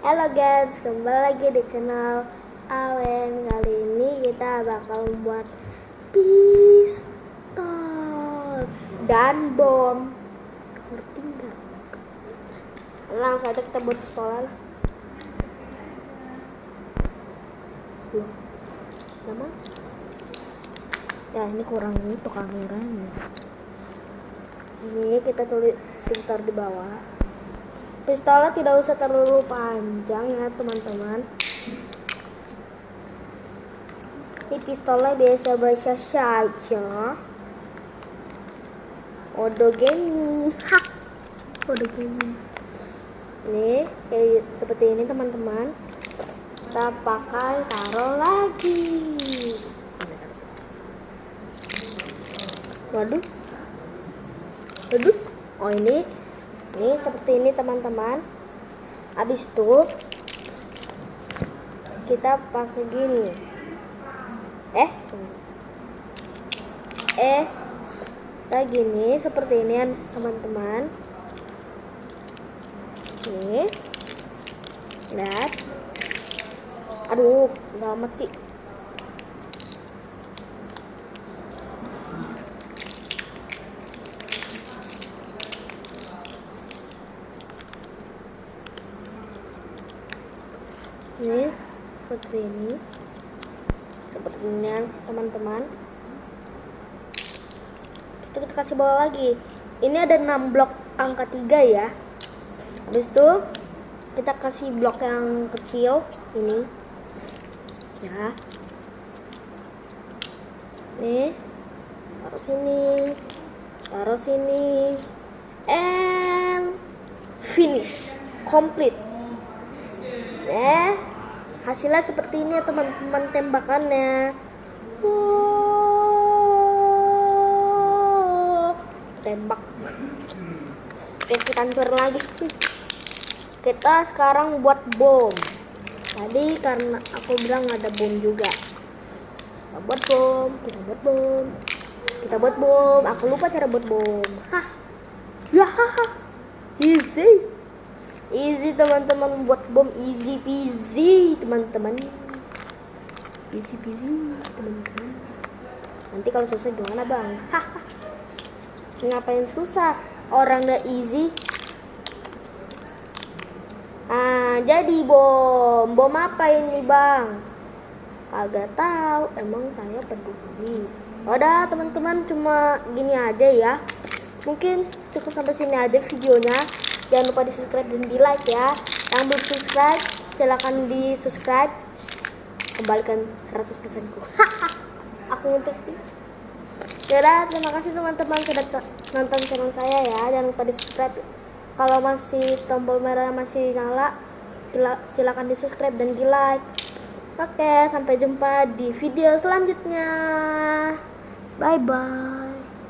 Halo guys, kembali lagi di channel Awen. Kali ini kita bakal membuat pistol dan bom. Ngerti nggak? Langsung aja kita buat pistolan. Nama? Ya ini kurang ini tukang kan. Ini kita tulis sebentar di bawah. Pistolnya tidak usah terlalu panjang ya teman-teman. Ini pistolnya biasa saja. Odo gaming. Hak. Odo gaming. Ini kayak seperti ini teman-teman. Kita pakai taruh lagi. Waduh. Oh ini seperti ini teman-teman. Habis itu kita pakai gini. Kita gini seperti ini teman-teman. Nih. Lihat. Aduh, lama sih. Ini seperti ini teman-teman. Kita kasih bawah lagi. Ini ada 6 blok angka 3 ya. Habis itu kita kasih blok yang kecil ini ya. Nih, taruh sini and finish, complete. Hasilnya seperti ini ya teman-teman tembakannya. Tembak. Oke, kita hancur lagi. Kita sekarang buat bom. Tadi karena aku bilang ada bom juga. Kita buat bom. Aku lupa cara buat bom. Easy teman-teman, buat bom easy peasy teman-teman. Nanti kalau susah gimana bang? Ngapain susah? Orang udah easy. Jadi bom apa ini bang? Kagak tahu, emang saya peduli. Udah teman-teman, cuma gini aja ya. Mungkin cukup sampai sini aja videonya. Jangan lupa di subscribe dan di like ya. Yang belum subscribe silahkan di subscribe. Kembalikan 100% ku. Aku untuk. Ya, terima kasih teman-teman sudah nonton channel saya ya. Jangan lupa di subscribe. Kalau masih tombol merah masih nyala, silahkan di subscribe dan di like. Oke, sampai jumpa di video selanjutnya. Bye bye.